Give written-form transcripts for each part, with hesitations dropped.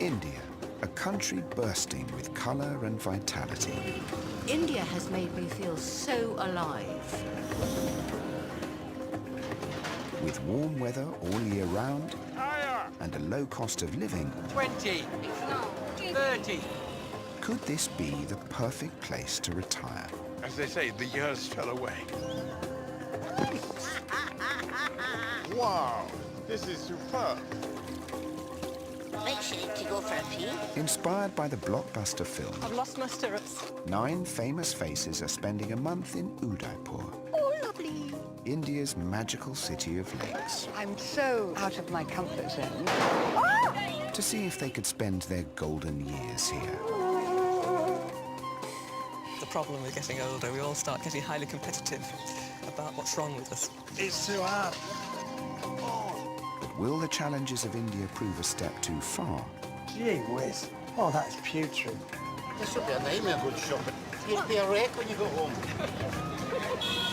India, a country bursting with colour and vitality. India has made me feel so alive. With warm weather all year round and a low cost of living, 20, 30. could this be the perfect place to retire? As they say, the years fell away. Wow, this is superb. Makes you need to go for a pee. Inspired by the blockbuster film, I've lost my stirrups. 9 famous faces are spending a month in Udaipur, Oh, lovely. India's magical city of lakes, I'm so out of my comfort zone. to see if they could spend their golden years here. The problem with getting older, we all start getting highly competitive about what's wrong with us. It's too hard. But will the challenges of India prove a step too far? Gee whiz. Oh, that's putrid. This will be a nightmare good shopping. You'll be a wreck when you go home.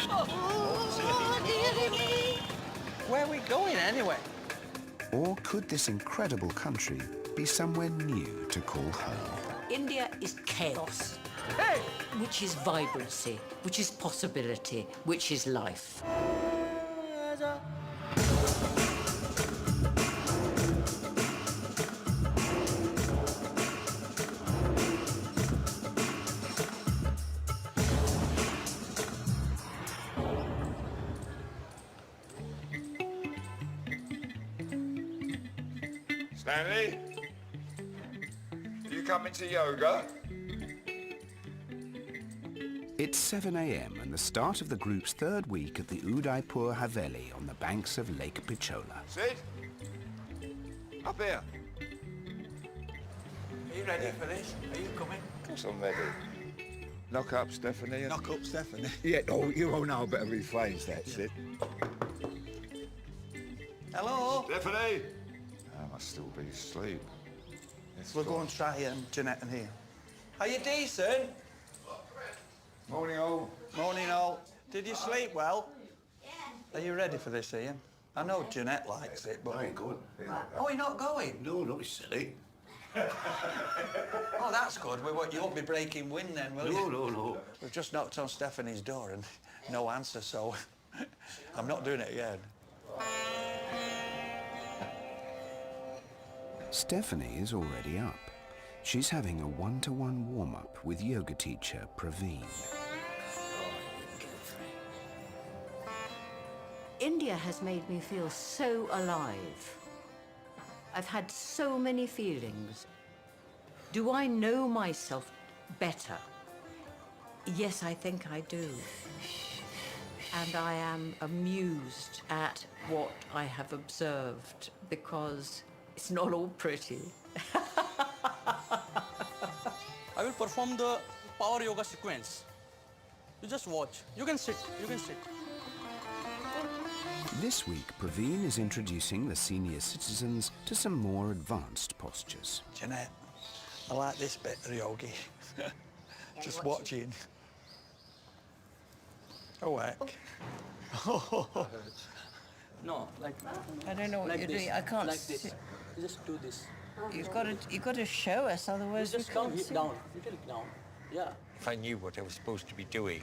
Oh, dearie me. Where are we going anyway? Or could this incredible country be somewhere new to call home? India is chaos, which is vibrancy, which is possibility, which is life. Stanley, you coming to yoga? It's 7 a.m. and the start of the group's 3rd week at the Udaipur Haveli on the banks of Lake Pichola. Sid? Up here. Are you ready for this? Are you coming? Of course I'm ready. Knock up, Stephanie. Knock up, Stephanie. Yeah, oh, you all know better rephrase that, Sid. Hello? Stephanie! I must still be asleep. We'll go and try Jeanette and here. Are you decent? Morning, all. Morning, all. Did you sleep well? Are you ready for this, Ian? I know Jeanette likes it, but... I ain't going. Oh, you're not going? No, don't be silly. Oh, that's good. You won't be breaking wind then, will you? No. We've just knocked on Stephanie's door and no answer, so I'm not doing it again. Stephanie is already up. She's having a one-to-one warm-up with yoga teacher Praveen. India has made me feel so alive. I've had so many feelings. Do I know myself better? Yes, I think I do. And I am amused at what I have observed because it's not all pretty. I will perform the power yoga sequence. You just watch. You can sit. This week, Praveen is introducing the senior citizens to some more advanced postures. Jeanette, I like this bit of the yogi. Just watching. Awake. No, like I don't know what like you're this, doing. I can't like see. this. You just do this. You've got to show us, otherwise we Just down, can't see. down, little down. Yeah. If I knew what I was supposed to be doing.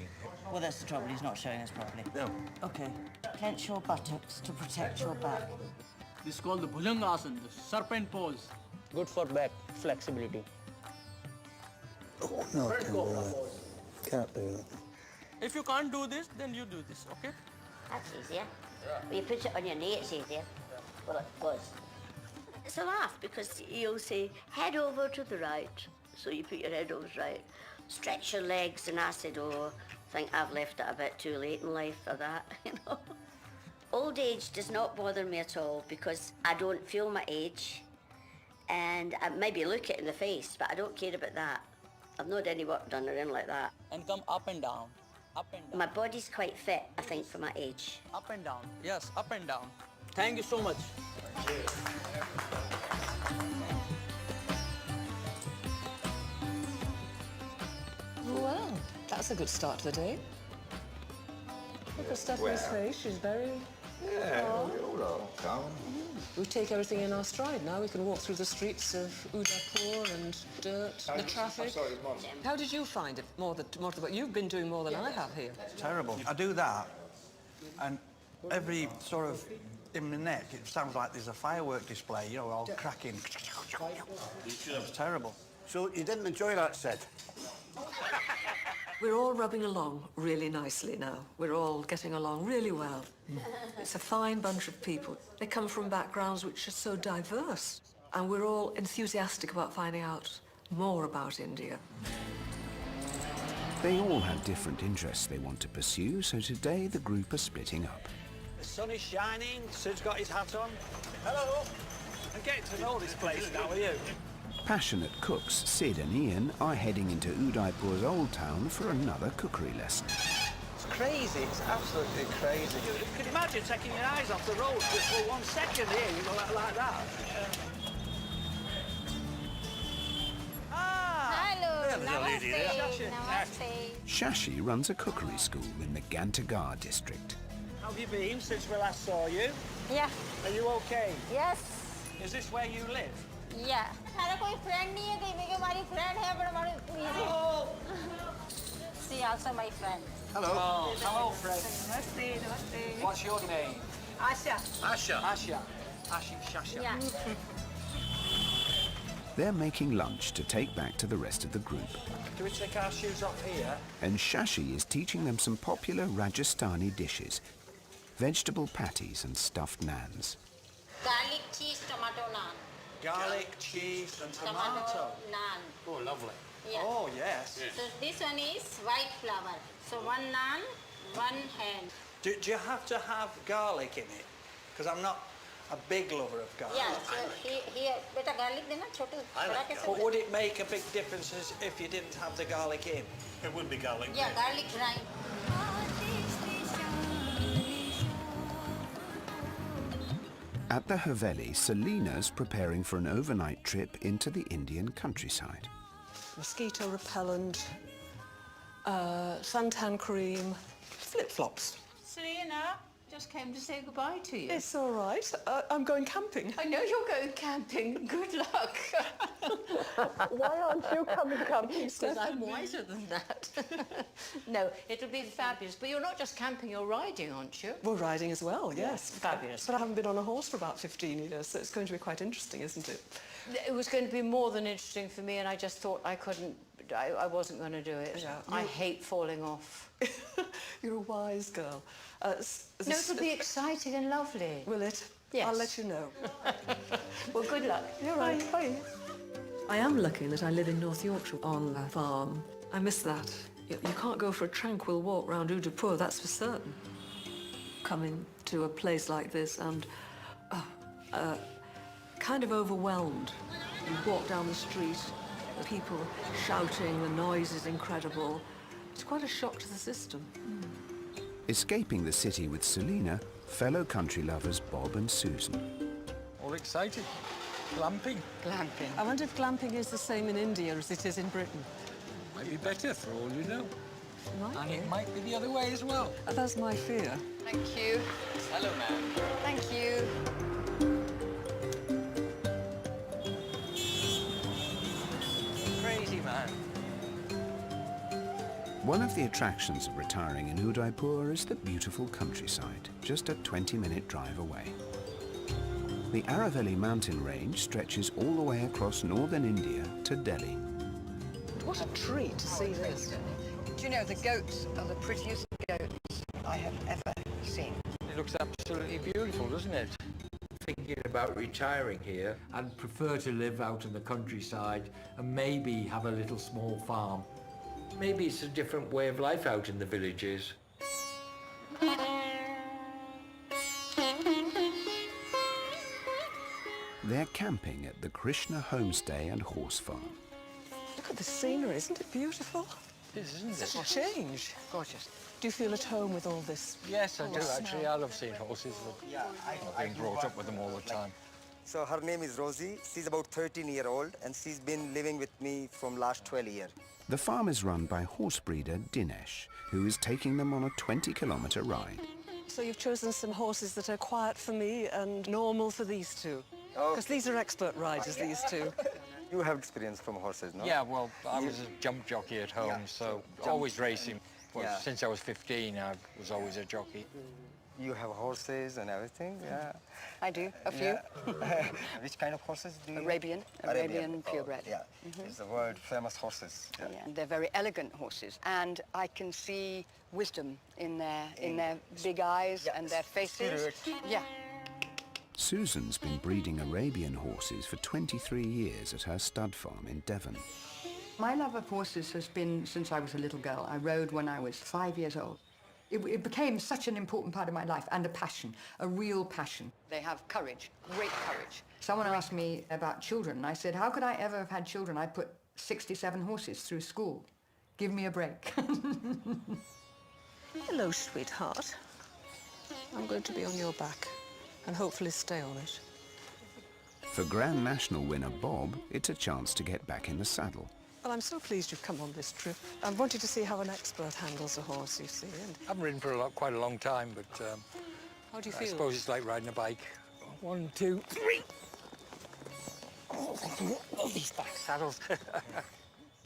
Well, that's the trouble. He's not showing us properly. No. Okay. Clench your buttocks to protect your back. This is called the Bhujangasana, the serpent pose. Good for back flexibility. Oh, no, can't do that. If you can't do this, then you do this, okay? That's easier. When you put it on your knee, it's easier. Well, it was. It's a laugh because you'll say, head over to the right. So you put your head over right. Stretch your legs, and I said, oh, I think I've left it a bit too late in life for that, you know. Old age does not bother me at all because I don't feel my age. And I maybe look it in the face, but I don't care about that. I've not had any work done or anything like that. And come up and down. Up and down. My body's quite fit, I think, for my age. Up and down. Yes, up and down. Thank you so much. Well, that's a good start to the day. Look at Stephanie's face. She's very... Yeah, we all are calm. We take everything in our stride now. We can walk through the streets of Udaipur and dirt, the traffic. How did you find it? You've been doing more than I have here. Terrible. I do that, and every sort of in the neck, it sounds like there's a firework display, you know, all cracking. It's terrible. So you didn't enjoy that set? We're all rubbing along really nicely now. We're all getting along really well. It's a fine bunch of people. They come from backgrounds which are so diverse, and we're all enthusiastic about finding out more about India. They all have different interests they want to pursue, so today the group are splitting up. The sun is shining, Sid's got his hat on. Hello! I'm getting to know this place now, are you? Passionate cooks Sid and Ian are heading into Udaipur's old town for another cookery lesson. It's crazy, it's absolutely crazy. You could imagine taking your eyes off the road just for 1 second here, you go like that. Hello, there's a lady there. namaste. Shashi runs a cookery school in the Gantagar district. How have you been since we last saw you? Yeah, Are you okay? yes, Is this where you live? yeah. मेरा कोई friend नहीं है कहीं मेरी हमारी friend है but हमारी she also my friend. Hello. Oh, hello, friend. Namaste, namaste. What's your name? Asha. Asha. Asha. Shasha. Yeah. They're making lunch to take back to the rest of the group. Do we take our shoes off here? And Shashi is teaching them some popular Rajasthani dishes, vegetable patties and stuffed naans. Garlic cheese tomato naan. Garlic, cheese and tomato. Naan. Oh, lovely. Yeah. Oh, yes. So this one is white flour. So one naan, one hand. Do you have to have garlic in it? Because I'm not a big lover of garlic. Yeah. So here, beta garlic देना छोटे. But would it make a big difference if you didn't have the garlic in? It would be garlic. Yeah, garlic grind. At the Haveli, Selena's preparing for an overnight trip into the Indian countryside. Mosquito repellent, suntan cream, flip-flops. Selena just came to say goodbye to you. It's all right. I'm going camping. I know you're going camping. Good luck. Why aren't you coming camping, Because I'm wiser than that. No, it'll be fabulous. But you're not just camping, you're riding, aren't you? We're riding as well, yes. Fabulous. But I haven't been on a horse for about 15 years, so it's going to be quite interesting, isn't it? It was going to be more than interesting for me, and I just thought I couldn't, I wasn't going to do it. Yeah. I hate falling off. You're a wise girl. No, it'll be exciting and lovely. Will it? Yes. I'll let you know. Well, good luck. You're right. Bye. I am lucky that I live in North Yorkshire on a farm. I miss that. You can't go for a tranquil walk round Udaipur, that's for certain. Coming to a place like this and kind of overwhelmed. You walk down the street, the people shouting, the noise is incredible. It's quite a shock to the system. Escaping the city with Selena, fellow country lovers Bob and Susan. All excited. Glamping. Glamping. I wonder if glamping is the same in India as it is in Britain. Might be better for all you know. Might And be. it might be the other way as well. That's my fear. Thank you. Hello, ma'am. Thank you. Crazy, man. One of the attractions of retiring in Udaipur is the beautiful countryside, just a 20-minute drive away. The Aravalli mountain range stretches all the way across northern India to Delhi. What a treat to see this. Do you know, the goats are the prettiest goats I have ever seen. It looks absolutely beautiful, doesn't it? Thinking about retiring here, I'd prefer to live out in the countryside and maybe have a little small farm. Maybe it's a different way of life out in the villages. They're camping at the Krishna Homestay and Horse Farm. Look at the scenery, isn't it beautiful? It is, isn't it? Such a change. Gorgeous. Do you feel at home with all this? Yes, I do actually. I love seeing horses. I've been brought up with them all the time. So her name is Rosie. She's about 13-year-old and she's been living with me from last 12 years. The farm is run by horse breeder Dinesh, who is taking them on a 20-kilometre ride. So you've chosen some horses that are quiet for me and normal for these two? Because these are expert riders, these two. You have experience from horses, no? Yeah, well, I was a jump jockey at home, so always racing. Well, since I was 15, I was always a jockey. You have horses and everything, yeah. I do, a few. Which kind of horses do you Arabian purebred. Yeah, it's the world famous horses. Yeah. Yeah. They're very elegant horses, and I can see wisdom in their big eyes and their faces. Yeah. Susan's been breeding Arabian horses for 23 years at her stud farm in Devon. My love of horses has been since I was a little girl. I rode when I was 5 years old. It became such an important part of my life, and a passion, a real passion. They have courage, great courage. Someone asked me about children, and I said, how could I ever have had children? I put 67 horses through school. Give me a break. Hello, sweetheart. I'm going to be on your back and hopefully stay on it. For Grand National winner Bob, it's a chance to get back in the saddle. Well, I'm so pleased you've come on this trip. I wanted to see how an expert handles a horse, you see. And I haven't ridden for quite a long time, but how do you I feel? suppose it's like riding a bike. 1, 2, 3. Oh, these back saddles.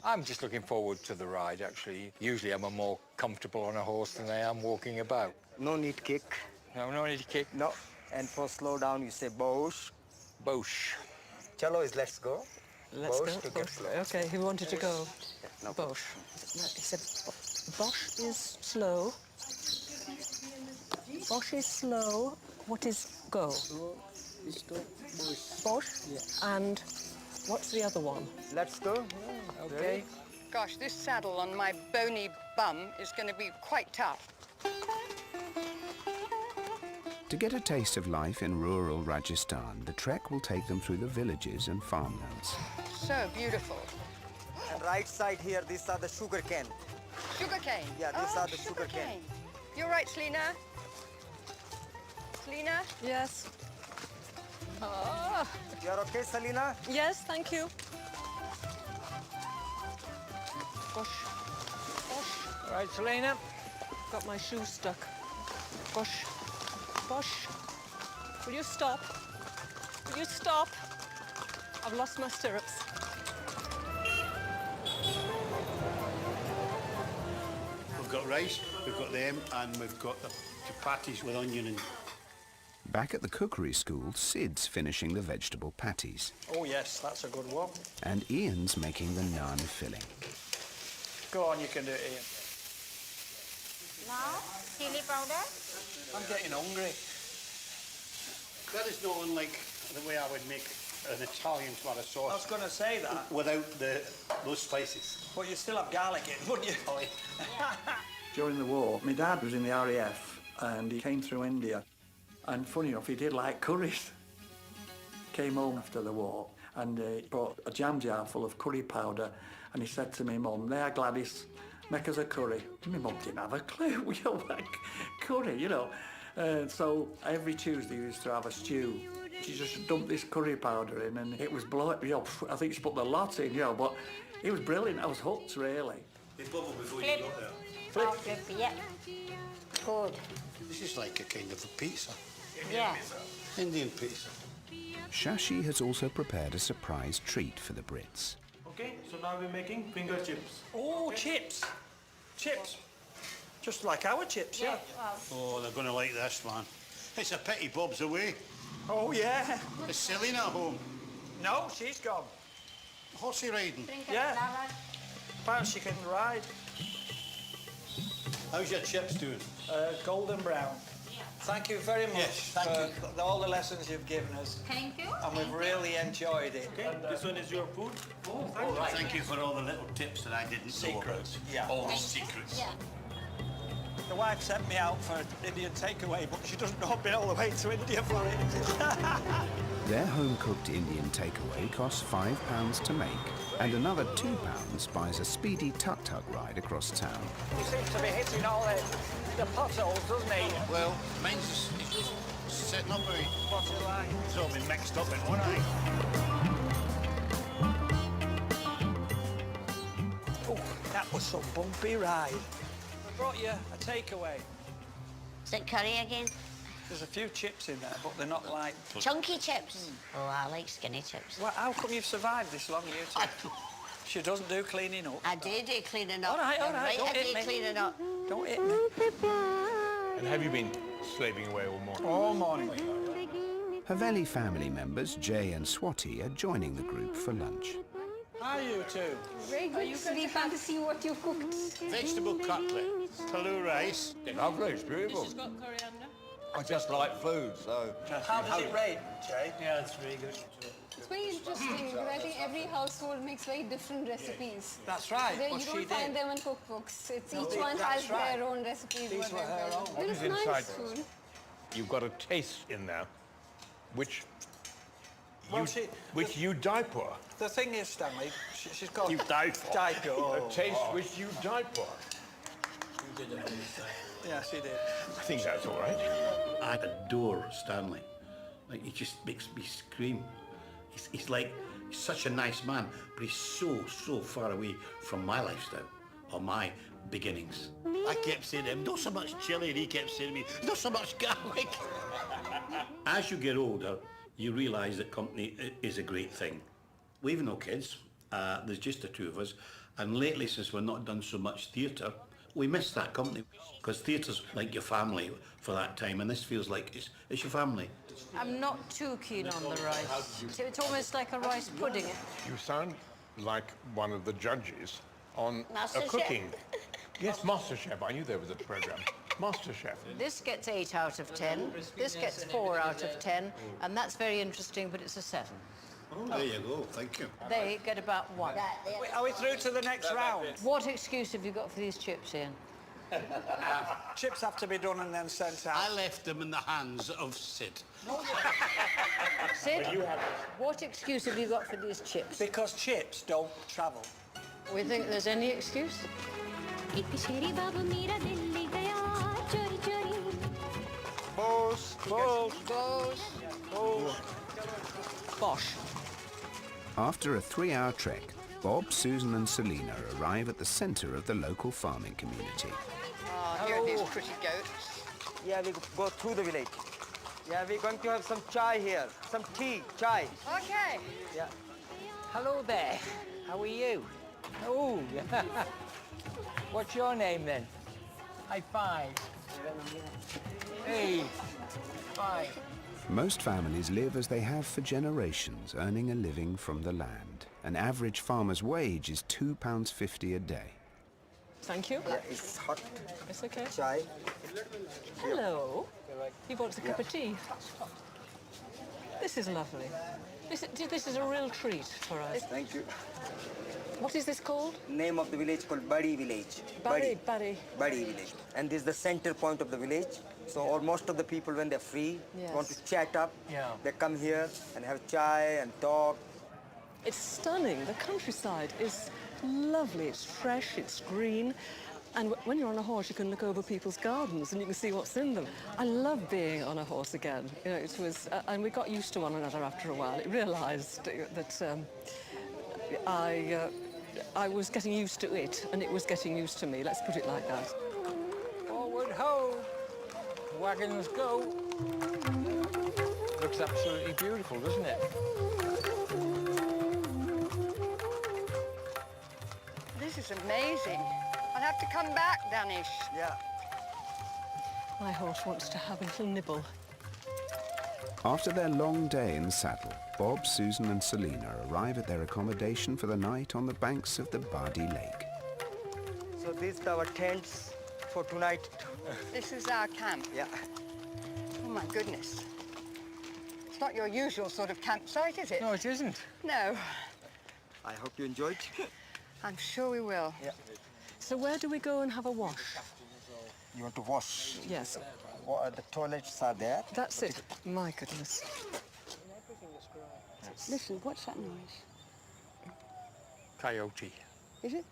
I'm just looking forward to the ride, actually. Usually I'm more comfortable on a horse than I am walking about. No need kick. No need to kick. No, and for slow down you say bosh. Bosh. Chalo is let's go. Let's Bosh go. to get slow. Okay, he wanted to go. No. Bosh. He said Bosh is slow. Bosh is slow. What is go? Bosh. Yeah. And what's the other one? Let's go. Okay. Gosh, this saddle on my bony bum is going to be quite tough. To get a taste of life in rural Rajasthan, the trek will take them through the villages and farmlands. So beautiful. And right side here, these are the sugar cane. Sugar cane. Yeah, these are the sugar cane. You're right, Selina. Selina? Yes. You're okay, Selina? Yes, thank you. Gosh. Gosh. All right, Selena. Got my shoe stuck. Gosh. Gosh. Will you stop? Will you stop? I've lost my stirrups. We've got rice, we've got them, and we've got the chapatis with onion and... Back at the cookery school, Sid's finishing the vegetable patties. Oh, yes, that's a good one. And Ian's making the naan filling. Go on, you can do it, Ian. Now, chili powder. I'm getting hungry. That is not unlike the way I would make an Italian tomato sauce. I was going to say that. Without those spices. But you'd still have garlic in, wouldn't you? Oh, yeah. During the war, my dad was in the RAF and he came through India. And funny enough, he did like curries. Came home after the war and brought a jam jar full of curry powder and he said to me, Mum, there, Gladys, make us a curry. My mum didn't have a clue. We don't like curry, you know. So every Tuesday we used to have a stew. She just dumped this curry powder in and it was blood. You know, I think she put the lot in, you know, but it was brilliant. I was hooked, really. They bubble before Flip. you got there. Flip. Flip, yeah. Good. This is like a kind of a pizza. Yeah. Indian pizza. Shashi has also prepared a surprise treat for the Brits. Okay, so now we're making finger chips. Oh, chips. Chips. Just like our chips, yeah. Oh, they're going to like this, man. It's a pity Bob's away. Oh, yeah. Is Selina at home? No, she's gone. Horsey riding? Yeah. Apparently she can ride. How's your chips doing? Golden brown. Thank you very much Yes, for all the lessons you've given us. Thank you. And we've really enjoyed it. Okay, this one is your food. Oh, thank you for all the little tips that I didn't know about. Yeah. All the secrets. Yeah. The wife sent me out for Indian takeaway, but she doesn't know I've been all the way to India for it. Their home-cooked Indian takeaway costs £5 to make, and another £2 buys a speedy tuk-tuk ride across town. He seems to be hitting all the potholes, doesn't he? Well, mine's just setting up with me. What's it like? It's all been mixed up in one eye. Oh, that was some bumpy ride. We brought you a takeaway. Is it curry again? There's a few chips in there, but they're not like... Chunky chips? Oh, I like skinny chips. Well, how come you've survived this long, you two? She doesn't do cleaning up. I do cleaning up. All right, I don't hit do me. cleaning up. Don't hit me. And have you been slaving away all morning? All morning. Haveli family members Jay and Swati are joining the group for lunch. Hi, you two. Very good. We come to see what you cooked. Vegetable cutlet, palu rice. Lovely, it's beautiful. Got coriander. I just like food, so... How does it rate, Jay? Yeah, it's very good. It's very interesting because I think every household makes very different recipes. That's right, You what she don't find did. them in cookbooks. It's No, each one that's has right. their own recipes. These were her own. But is it's nice inside food. You've got a taste in there, which Well, you die for. The thing is, Stanley, she's got... You die for. Die for. A taste which you die for. Yes, he did. I think that's all right. I adore Stanley. Like, he just makes me scream. He's such a nice man, but he's so far away from my lifestyle or my beginnings. I kept saying to him, not so much chili, and he kept saying to me, not so much garlic. As you get older, you realise that company is a great thing. We've no kids, there's just the two of us, and lately, since we've not done so much theatre, we miss that company, because theatre's like your family for that time, and this feels like it's your family. I'm not too keen on the rice. It's almost like a rice pudding. You sound like one of the judges on MasterChef. a cooking. Yes, MasterChef. I knew there was a program. MasterChef. This gets 8 out of 10, this gets 4 out of 10, and that's very interesting, but it's a 7. Oh, there you go, thank you. They get about 1. Are we through to the next round? What excuse have you got for these chips, Ian? Chips have to be done and then sent out. I left them in the hands of Sid. Sid, what excuse have you got for these chips? Because chips don't travel. We think there's any excuse? Boss. Bosh. After a 3-hour trek, Bob, Susan and Selina arrive at the centre of the local farming community. Here are these pretty goats. Yeah, we go through the village. Yeah, we're going to have some chai here. Some tea, chai. Okay. Yeah. Hello there. How are you? Oh, what's your name then? High five. Hey, five. Most families live as they have for generations, earning a living from the land. An average farmer's wage is £2.50 a day. Thank you. Yeah, it's hot. It's okay. Chai. Hello. He wants a cup of tea. This is lovely. This is a real treat for us. Thank you. What is this called? Name of the village called Badi village. Badi. Badi village. And this is the center point of the village. So most of the people, when they're free, want to chat up, they come here and have chai and talk. It's stunning. The countryside is lovely. It's fresh, it's green. And when you're on a horse, you can look over people's gardens and you can see what's in them. I love being on a horse again. You know, it was, and we got used to one another after a while. It realised that I was getting used to it, and it was getting used to me. Let's put it like that. Forward ho. Wagons go. Looks absolutely beautiful, doesn't it? This is amazing. I'll have to come back, Danish. Yeah. My horse wants to have a little nibble. After their long day in the saddle, Bob, Susan and Selina arrive at their accommodation for the night on the banks of the Badi Lake. So these are our tents for tonight. This is our camp. Yeah. Oh, my goodness. It's not your usual sort of campsite, is it? No, it isn't. No. I hope you enjoyed. I'm sure we will. Yeah. So where do we go and have a wash? You want to wash? Yes. The toilets are there. That's it. My goodness. Listen, what's that noise? Coyote. Is it?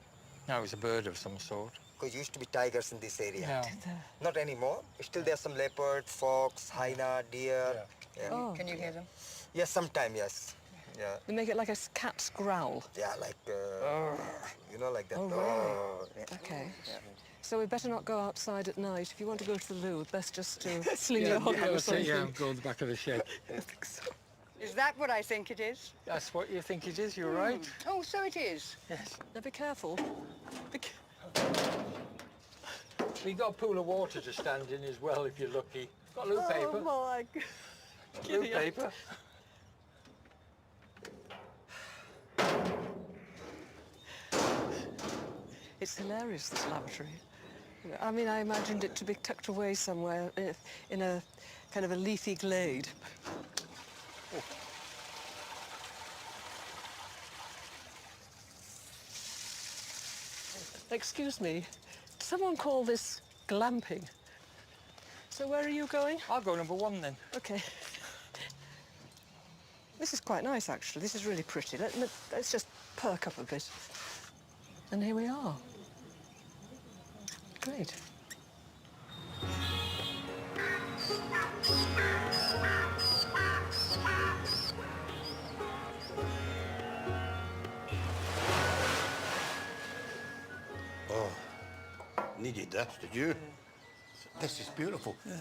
No, it's a bird of some sort. Because used to be tigers in this area. Yeah. Not anymore. Still there's some leopard, fox, hyena, deer. Yeah. Oh. Can you hear them? Yes, sometime, yes. Yeah. They make it like a cat's growl. Yeah, like, you know, like that. Oh, right. Yeah. Okay. Yeah. So we better not go outside at night. If you want to go to the loo, best just to sling your hook or something. Yeah, go in the back of the shed. I think so. Is that what I think it is? That's what you think it is, you're right. Oh, so it is. Yes. Now be careful. We got a pool of water to stand in as well, if you're lucky. Got loo paper. Oh my God. Loo paper. It's hilarious, this lavatory. I mean, I imagined it to be tucked away somewhere in a kind of a leafy glade. Oh. Excuse me, someone call this glamping? So where are you going? I'll go number 1 then. Okay. This is quite nice, actually. This is really pretty. Let's just perk up a bit. And here we are. Great. Oh, needed this, did you? This is beautiful. Yeah.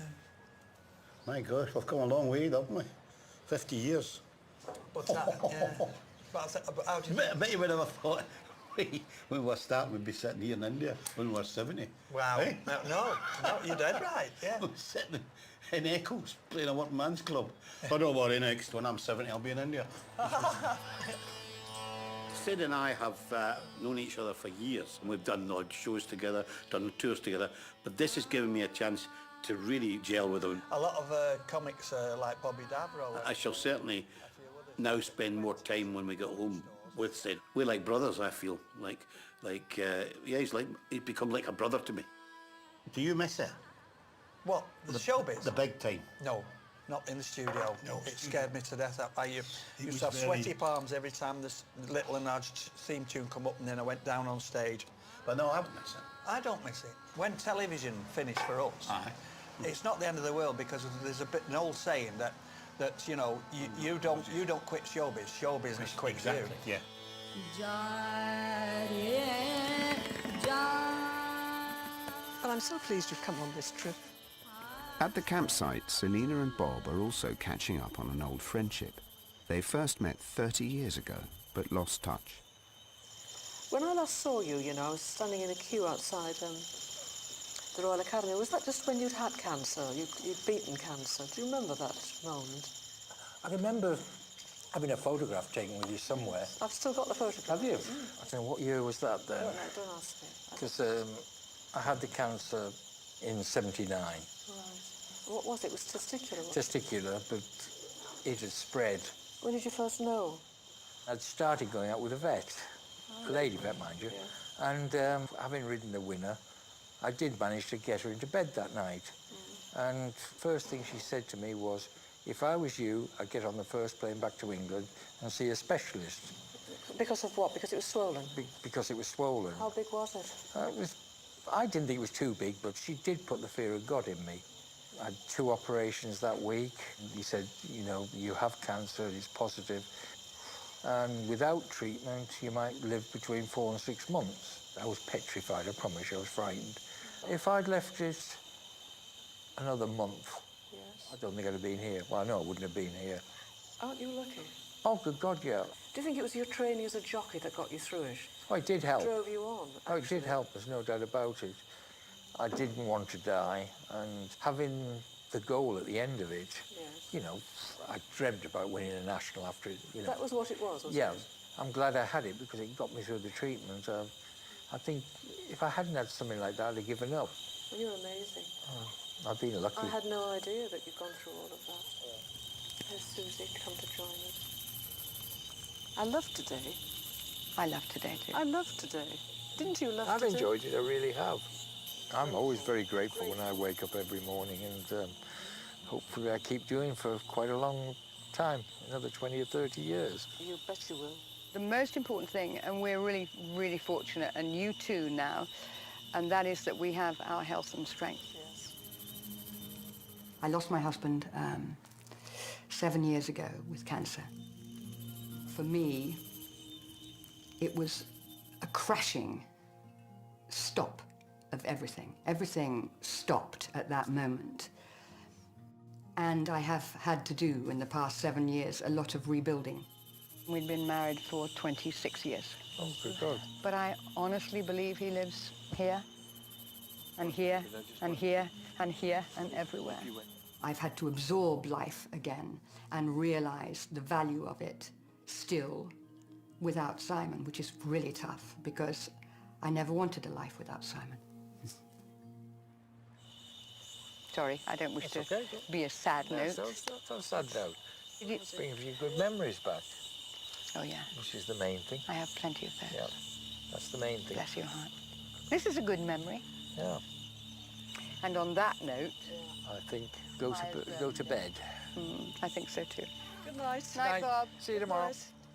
My gosh, we've come a long way, haven't we? 50 years. But that, yeah. But how do you... I bet you would have thought when we were starting, we'd be sitting here in India when we were 70. Wow. Eh? No, you're dead right, yeah. We're sitting in Eccles playing a working man's club. But don't worry, next when I'm 70, I'll be in India. Sid and I have known each other for years, and we've done odd shows together, done tours together, but this has given me a chance to really gel with him. A lot of comics like Bobby Davro. I shall certainly now spend more time when we get home with Sid. We're like brothers, I feel. Yeah, he's become like a brother to me. Do you miss it? What, the showbiz? The big time? No, not in the studio. No. It scared me to death. I used to have sweaty palms every time this Little and Large theme tune come up, and then I went down on stage. But no, I haven't missed it. I don't miss it. When television finished for us, it's not the end of the world, because there's an old saying that you know, you don't quit showbiz. Show business quits you. Yeah. Well, I'm so pleased you've come on this trip. At the campsite, Selina and Bob are also catching up on an old friendship. They first met 30 years ago, but lost touch. When I last saw you, you know, I was standing in a queue outside the Royal Academy. Was that just when you'd had cancer? You'd beaten cancer? Do you remember that moment? I remember having a photograph taken with you somewhere. I've still got the photograph. Have you? I don't know, what year was that then? No, don't ask me. Because I had the cancer in 79. Right. What was it? It was testicular? Testicular, but it had spread. When did you first know? I'd started going out with a vet, a lady vet, mind you, and having ridden the winner, I did manage to get her into bed that night. And first thing she said to me was, if I was you, I'd get on the first plane back to England and see a specialist. Because of what? Because it was swollen? Because it was swollen. How big was it? I didn't think it was too big, but she did put the fear of God in me. I had 2 operations that week. He said, you know, you have cancer, it's positive. And without treatment, you might live between 4 and 6 months. I was petrified, I promise you, I was frightened. If I'd left it another month, I don't think I'd have been here. Well, no, I wouldn't have been here. Aren't you lucky? Oh, good God, yeah. Do you think it was your training as a jockey that got you through it? Oh, it did help. Drove you on? Oh, it did help, there's no doubt about it. I didn't want to die, and having the goal at the end of it, you know, I dreamt about winning a national after it, you know. That was what it was, wasn't yeah, it? I'm glad I had it because it got me through the treatment. I think if I hadn't had something like that, I'd have given up. Well, you're amazing. I've been lucky. I had no idea that you'd gone through all of that. Here's Susie come to join us. I loved today. I love today too. I loved today. Didn't you love I've today? enjoyed it, I really have. I'm always very grateful when I wake up every morning, and hopefully I keep doing for quite a long time, another 20 or 30 years. You bet you will. The most important thing, and we're really, really fortunate, and you too now, and that is that we have our health and strength. Yes. I lost my husband 7 years ago with cancer. For me, it was a crashing stop of everything. Everything stopped at that moment. And I have had to do, in the past 7 years, a lot of rebuilding. We'd been married for 26 years. Oh, good God. But I honestly believe he lives here, and here, and here, and here, and everywhere. I've had to absorb life again and realize the value of it still without Simon, which is really tough because I never wanted a life without Simon. Sorry, I don't wish to be a sad note. That's not sad note. It brings you good memories back. Oh, yeah. Which is the main thing. I have plenty of those. Yeah, that's the main thing. Bless your heart. This is a good memory. Yeah. And on that note... I think go to bed. I think so too. Good night. Night, Bob. See you tomorrow.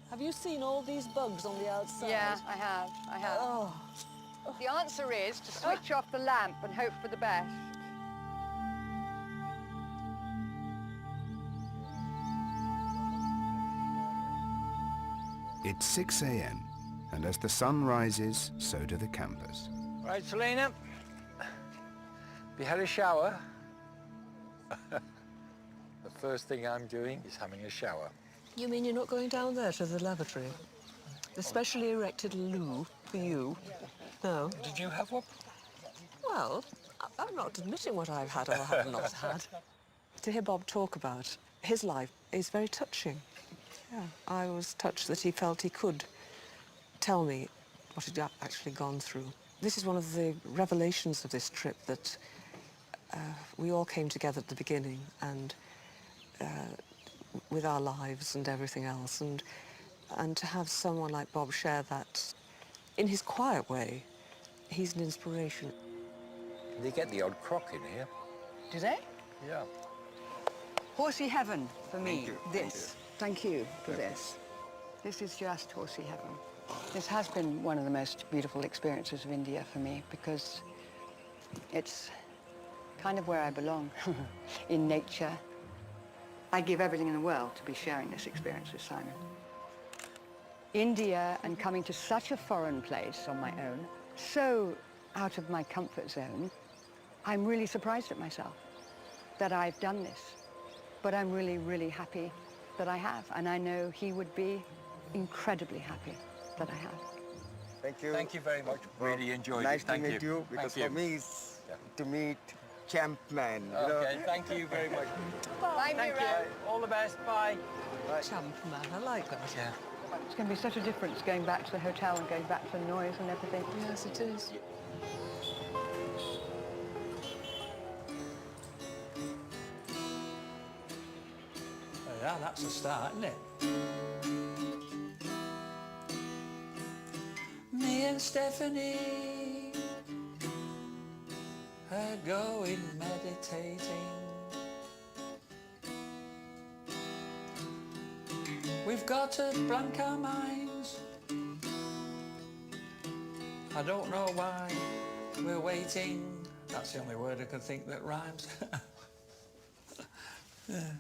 Have you seen all these bugs on the outside? Yeah, I have. Oh. The answer is to switch off the lamp and hope for the best. It's 6 a.m. and as the sun rises, so do the campers. Right, Selena. Have you had a shower? The first thing I'm doing is having a shower. You mean you're not going down there to the lavatory? The specially erected loo for you? No. Did you have one? Well, I'm not admitting what I've had or have not had. To hear Bob talk about his life is very touching. Yeah, I was touched that he felt he could tell me what he'd actually gone through. This is one of the revelations of this trip, that we all came together at the beginning and with our lives and everything else, and to have someone like Bob share that in his quiet way, he's an inspiration. They get the odd croc in here. Do they? Yeah. Horsey heaven for me. Thank you for this. This is just horsey heaven. This has been one of the most beautiful experiences of India for me because it's kind of where I belong, in nature. I'd give everything in the world to be sharing this experience with Simon. India and coming to such a foreign place on my own, so out of my comfort zone, I'm really surprised at myself that I've done this. But I'm really, really happy that I have, and I know he would be incredibly happy that I have. Thank you. Thank you very much. Really enjoyed nice it. Thank to meet you, because Thank for me it's to meet champ man. Okay, thank you very much. Bye, Thank you. All the best. Bye. Champ man, I like that. Yeah. It's going to be such a difference going back to the hotel and going back to the noise and everything. Yes, it is. Yeah, that's a start, isn't it? Me and Stephanie are going meditating. We've got to blank our minds. I don't know why we're waiting. That's the only word I can think that rhymes. Yeah.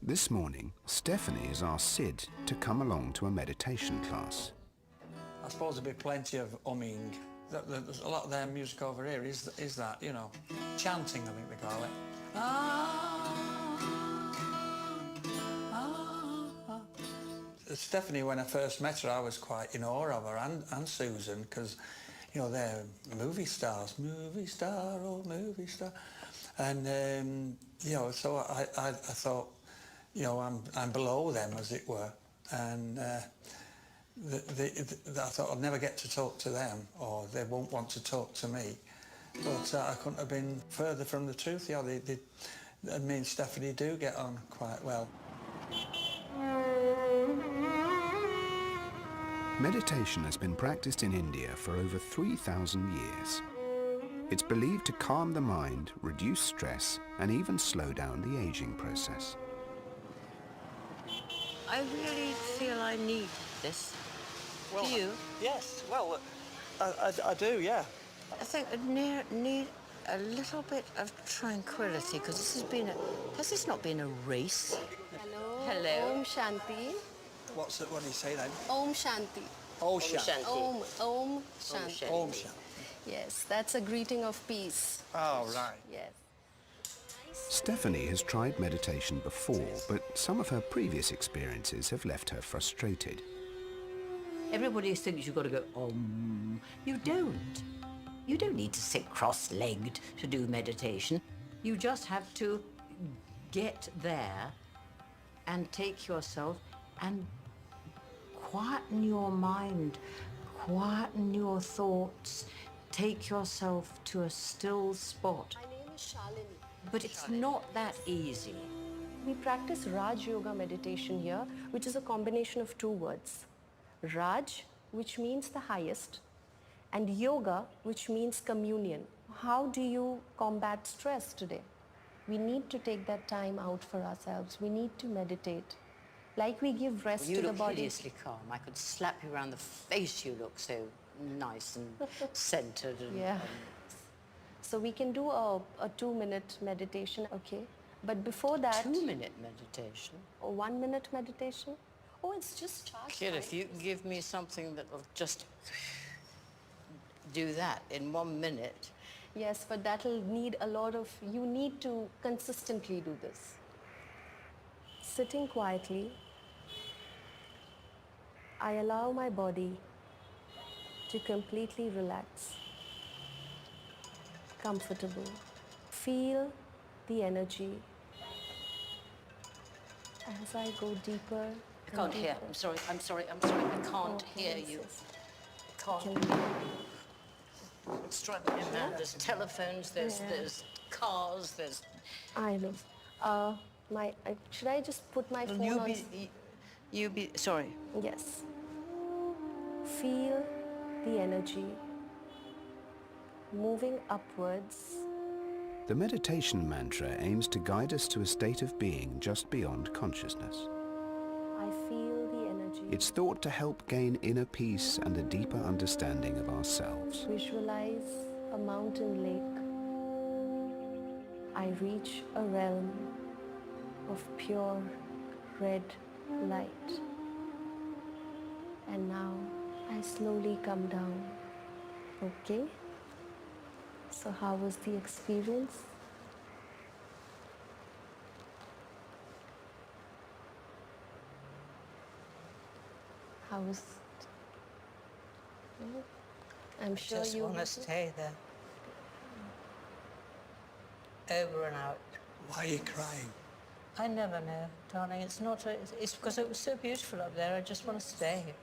This morning, Stephanie has asked Sid to come along to a meditation class. I suppose there'll be plenty of humming. There's a lot of their music over here is that, you know, chanting, I think they call it. Stephanie, when I first met her, I was quite in awe of her and Susan, because, you know, they're movie stars, movie star, oh, movie star. And, you know, so I thought, you know, I'm below them, as it were. And I thought I'd never get to talk to them, or they won't want to talk to me. But I couldn't have been further from the truth. You know, me and Stephanie do get on quite well. Meditation has been practiced in India for over 3,000 years. It's believed to calm the mind, reduce stress, and even slow down the aging process. I really feel I need this. Well, do you? Yes, well, I do, yeah. I think I need a little bit of tranquility, because has this not been a race? Hello. Hello. Om Shanti. What do you say then? Om Shanti. Oh, Shanti. Om Shanti. Om Shanti. Yes, that's a greeting of peace. Oh, right. Yes. Stephanie has tried meditation before, but some of her previous experiences have left her frustrated. Everybody thinks you've got to go, You don't. You don't need to sit cross-legged to do meditation. You just have to get there and take yourself and quieten your mind, quieten your thoughts, take yourself to a still spot. My name is Shalini. But it's not that easy. We practice Raj Yoga meditation here, which is a combination of two words. Raj, which means the highest, and Yoga, which means communion. How do you combat stress today? We need to take that time out for ourselves. We need to meditate. Like we give rest You to the look body. hideously calm. I could slap you around the face. You look so nice and centered. And, Yeah. So we can do a 2-minute meditation, okay? But before that... 2-minute meditation? Or 1-minute meditation? Oh, it's just charged. Kid, if you can give me something that will just do that in 1 minute. Yes, but that'll need a lot of... You need to consistently do this. Sitting quietly, I allow my body to completely relax. Comfortable. Feel the energy as I go deeper. I can't hear. I'm sorry. I can't hear you. Can't. It's struggling. There's telephones, there's cars, there's... I know. Should I just put my phone on? Sorry. Yes. Feel the energy moving upwards. The meditation mantra aims to guide us to a state of being just beyond consciousness. I feel the energy. It's thought to help gain inner peace and a deeper understanding of ourselves. Visualize a mountain lake. I reach a realm of pure red light. And now I slowly come down. Okay? So how was the experience? How was... I'm sure just you... want to stay there. Over and out. Why are you crying? I never know, darling. It's not. It's because it was so beautiful up there. I just want to stay.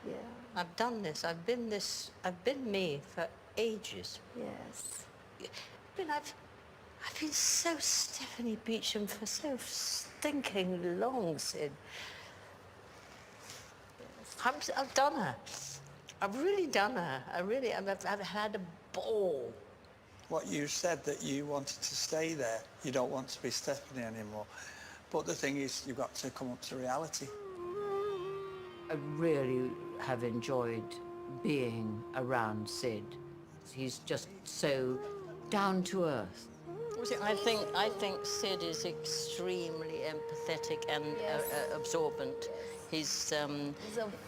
Yeah. I've done this. I've been this. I've been me for ages. Yes. I've been so Stephanie Beecham for so stinking long, Sid. Yes. I've done her. I've really done her. I've had a ball. What you said, that you wanted to stay there. You don't want to be Stephanie anymore. But the thing is, you've got to come up to reality. I really have enjoyed being around Sid. He's just so down to earth. I think Sid is extremely empathetic and absorbent. He's a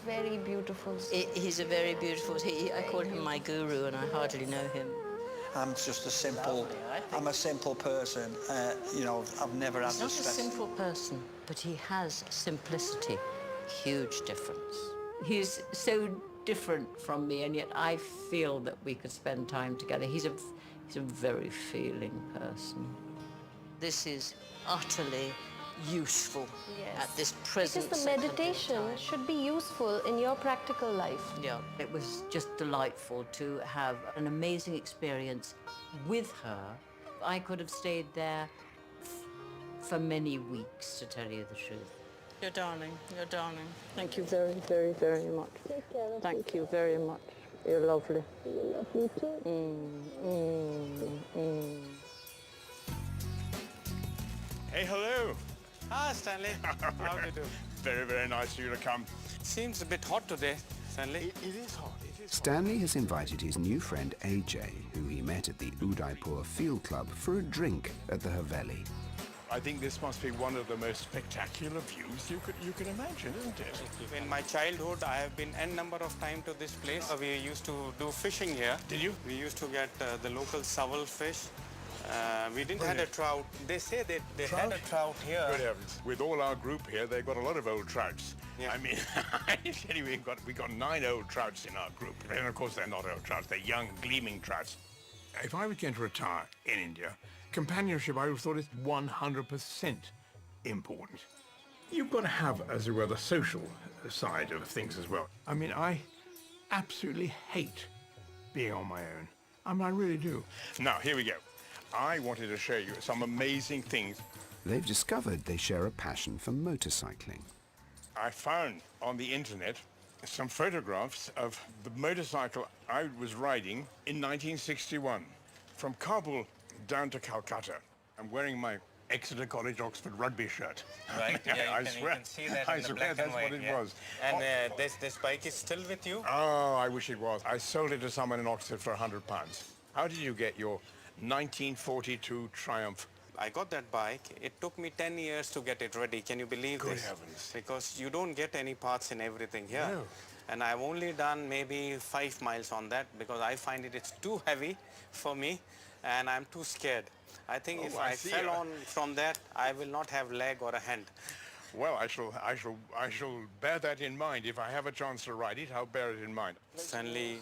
very beautiful... He's a very beautiful... I call him my guru, and I hardly know him. I'm just a simple... I'm a simple person. You know, I've never had He's not the a stress. simple person, but he has simplicity. Huge difference. He's so different from me, and yet I feel that we could spend time together. He's a very feeling person. This is utterly useful at this present Because the meditation should be useful in your practical life. Yeah, it was just delightful to have an amazing experience with her. I could have stayed there for many weeks, to tell you the truth. You're darling, you're darling. Thank you very, very, very much. Take care of Thank you very much. You're lovely. You love me too. Hey, hello. Hi, Stanley. How do you do? Very, very nice of you to come. Seems a bit hot today, Stanley. It is hot. Stanley has invited his new friend AJ, who he met at the Udaipur Field Club, for a drink at the Haveli. I think this must be one of the most spectacular views you can imagine, isn't it? In my childhood, I have been n number of times to this place. We used to do fishing here. Did you? We used to get the local shovel fish. We didn't have a trout. They say that they had a trout here. Good heavens. With all our group here, they've got a lot of old trouts. Yeah. I mean, anyway, we got 9 old trouts in our group. And of course, they're not old trouts. They're young, gleaming trouts. If I was going to retire in India, companionship, I would have thought, is 100% important. You've got to have, as it were, the social side of things as well. I mean, I absolutely hate being on my own. I mean, I really do. Now, here we go. I wanted to show you some amazing things. They've discovered they share a passion for motorcycling. I found on the internet some photographs of the motorcycle I was riding in 1961 from Kabul down to Calcutta. I'm wearing my Exeter College Oxford rugby shirt. Right, yeah, I you swear, can see that I in the swear black that's and white. what it Yeah. was. And this bike is still with you? Oh, I wish it was. I sold it to someone in Oxford for £100. How did you get your 1942 Triumph? I got that bike. It took me 10 years to get it ready. Can you believe Good this? heavens. Because you don't get any parts in everything here. No. And I've only done maybe 5 miles on that because I find it's too heavy for me and I'm too scared. I think if I see. fell on from that, I will not have leg or a hand. Well, I shall bear that in mind. If I have a chance to ride it, I'll bear it in mind. Stanley,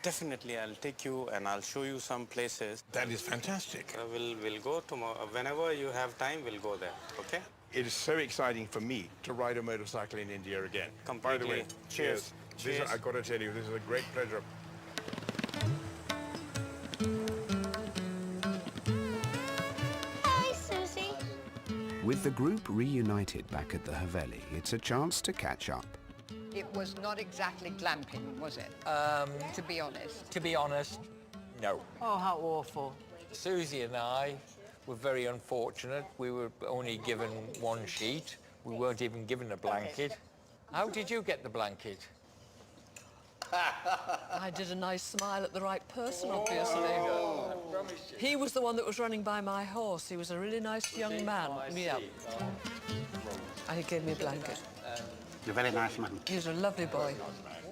definitely I'll take you and I'll show you some places. That is fantastic. We'll go tomorrow. Whenever you have time, we'll go there, okay? It is so exciting for me to ride a motorcycle in India again. By the way, Completely. Cheers. Cheers. I've got to tell you, this is a great pleasure. Hi, Susie. With the group reunited back at the Haveli, it's a chance to catch up. It was not exactly glamping, was it? To be honest. To be honest, no. Oh, how awful. Susie and I were very unfortunate. We were only given one sheet. We weren't even given a blanket. How did you get the blanket? I did a nice smile at the right person, obviously. He was the one that was running by my horse. He was a really nice young man. Yeah. And he gave me a blanket. You're a very nice man. He was a lovely boy.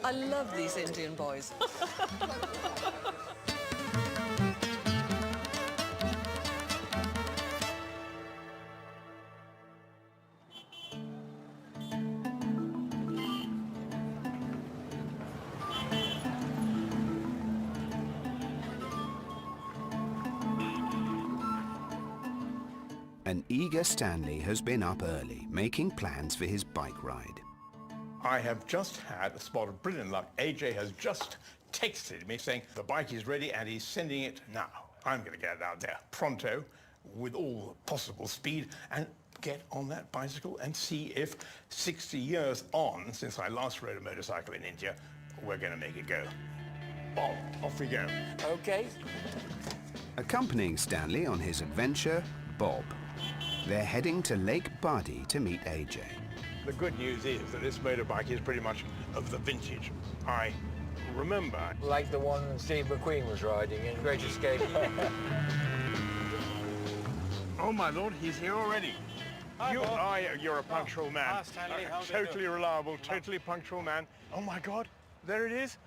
I love these Indian boys. An eager Stanley has been up early, making plans for his bike ride. I have just had a spot of brilliant luck. AJ has just texted me saying the bike is ready and he's sending it now. I'm going to get out there pronto with all possible speed and get on that bicycle and see if 60 years on since I last rode a motorcycle in India, we're going to make it go. Bob, off we go. Okay. Accompanying Stanley on his adventure, Bob. They're heading to Lake Badi to meet AJ. The good news is that this motorbike is pretty much of the vintage. I remember. Like the one Steve McQueen was riding in Great Escape. Oh my lord, he's here already. Hi, Bob. You're a punctual man. Hi, Stanley, how do you Totally do? reliable, totally punctual man. Oh my God, there it is.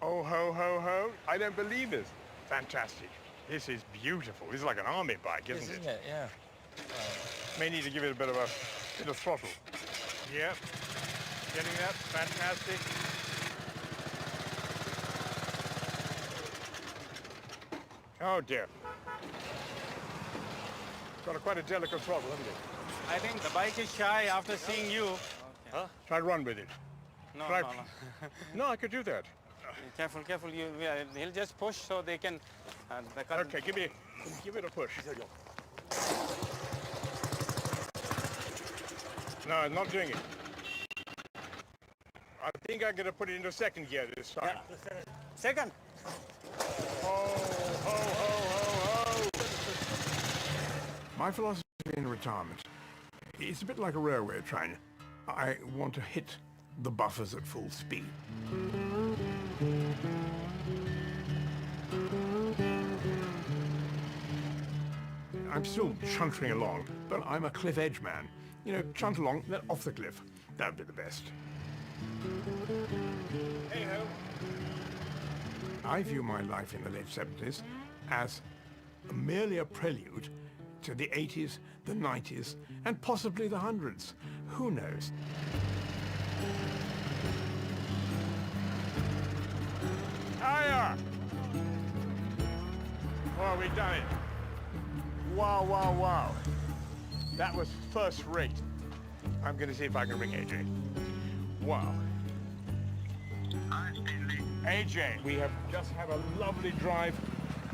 Oh ho ho ho! I don't believe this. Fantastic. This is beautiful. This is like an army bike, isn't it? Isn't it? Yeah. May need to give it a bit of throttle. Yep. Getting that. Fantastic. Oh dear. Got quite a delicate throttle, haven't it? I think the bike is shy after seeing you. Huh? Try to run with it. No, Try- no, no. No, I could do that. Careful, careful. He'll just push so they can... Okay, give it a push. No, I'm not doing it. I think I'm going to put it into second gear this time. Second. Ho, ho, ho, ho, ho. My philosophy in retirement, it's a bit like a railway train. I want to hit the buffers at full speed. I'm still chuntering along, but I'm a cliff edge man. You know, chunt along, then off the cliff. That would be the best. Hey-ho. I view my life in the late 70s as merely a prelude to the 80s, the 90s, and possibly the hundreds. Who knows? Hiya! Well, we've done it. Wow, wow, wow. That was first rate. I'm going to see if I can ring AJ. Wow. AJ, we have just had a lovely drive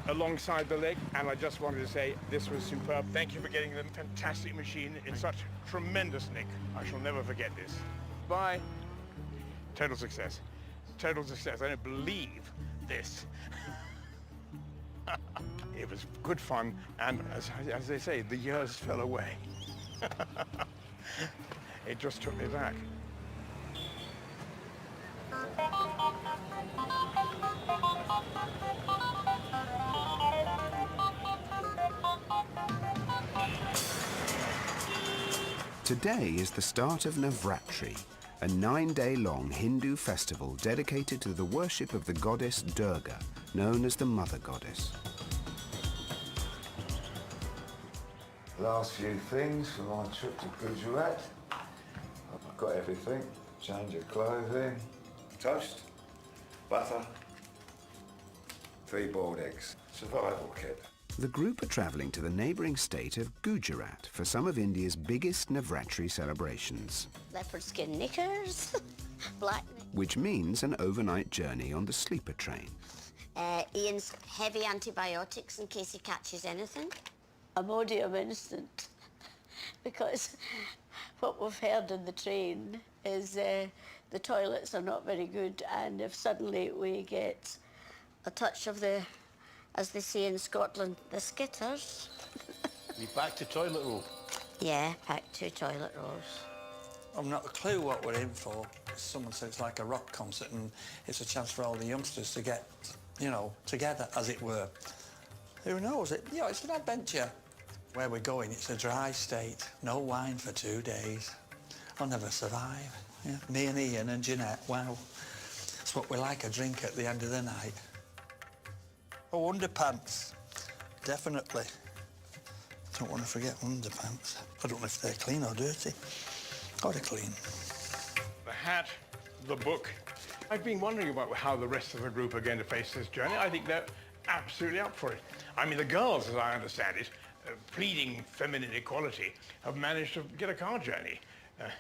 alongside the lake, and I just wanted to say this was superb. Thank you for getting the fantastic machine in such tremendous nick. I shall never forget this. Bye. Total success. Total success. I don't believe this. It was good fun, and as they say, the years fell away. It just took me back. Today is the start of Navratri, a 9-day-long Hindu festival dedicated to the worship of the goddess Durga, known as the Mother Goddess. Last few things for my trip to Gujarat. I've got everything. Change of clothing, toast, butter, 3 boiled eggs, survival kit. The group are travelling to the neighbouring state of Gujarat for some of India's biggest Navratri celebrations, Leopard skin knickers, black. which means an overnight journey on the sleeper train. Ian's heavy antibiotics in case he catches anything. Imodium instant, because what we've heard in the train is the toilets are not very good, and if suddenly we get a touch of the, as they say in Scotland, the skitters. You back to toilet roll? Yeah, packed 2 toilet rolls. I've not a clue what we're in for. Someone said it's like a rock concert and it's a chance for all the youngsters to get, you know, together, as it were. Who knows? It's an adventure. Where we're going, it's a dry state. No wine for 2 days. I'll never survive. Yeah. Me and Ian and Jeanette, wow. That's what we like, a drink at the end of the night. Oh, underpants. Definitely. Don't want to forget underpants. I don't know if they're clean or dirty. Oh, they're clean. The hat, the book. I've been wondering about how the rest of the group are going to face this journey. I think they're absolutely up for it. I mean, the girls, as I understand it, pleading feminine equality, have managed to get a car journey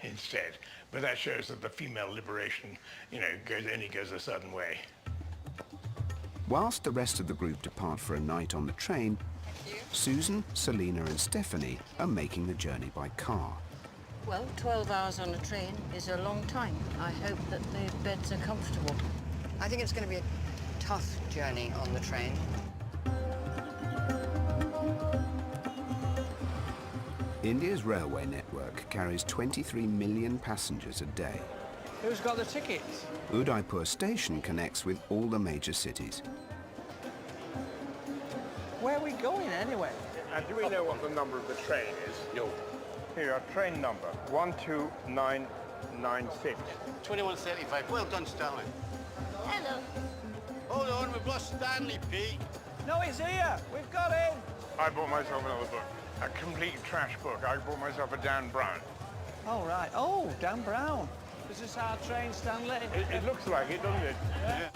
instead. But that shows that the female liberation, you know, only goes a certain way. Whilst the rest of the group depart for a night on the train, Susan, Selina and Stephanie are making the journey by car. Well, 12 hours on a train is a long time. I hope that the beds are comfortable. I think it's going to be a tough journey on the train. India's railway network carries 23 million passengers a day. Who's got the tickets? Udaipur station connects with all the major cities. Where are we going anyway? And do we know what the number of the train is? No. Here, train number, 12996. 2135. Well done, Stanley. Hello. Hold on, we've lost Stanley, Pete. No, he's here. We've got him. I bought myself another book, a complete trash book. I bought myself a Dan Brown. Oh, right. Oh, Dan Brown. Is this our train, Stanley? It looks like it, doesn't it? Yeah.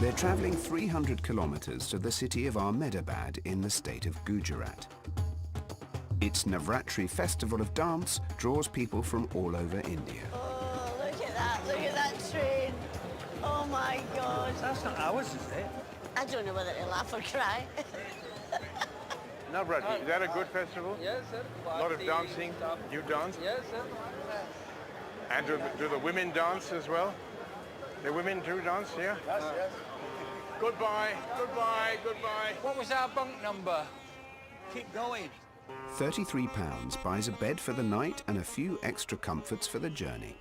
They're travelling 300 kilometres to the city of Ahmedabad in the state of Gujarat. Its Navratri festival of dance draws people from all over India. Oh, look at that train. Oh my God. That's not ours, is it? I don't know whether to laugh or cry. Navratri, is that a good festival? Yes, sir. A lot of dancing. You dance? Yes, sir. And do the women dance as well? The women do dance, yeah? Yes, yes. Goodbye, goodbye, goodbye. What was our bunk number? Keep going. £33 buys a bed for the night and a few extra comforts for the journey.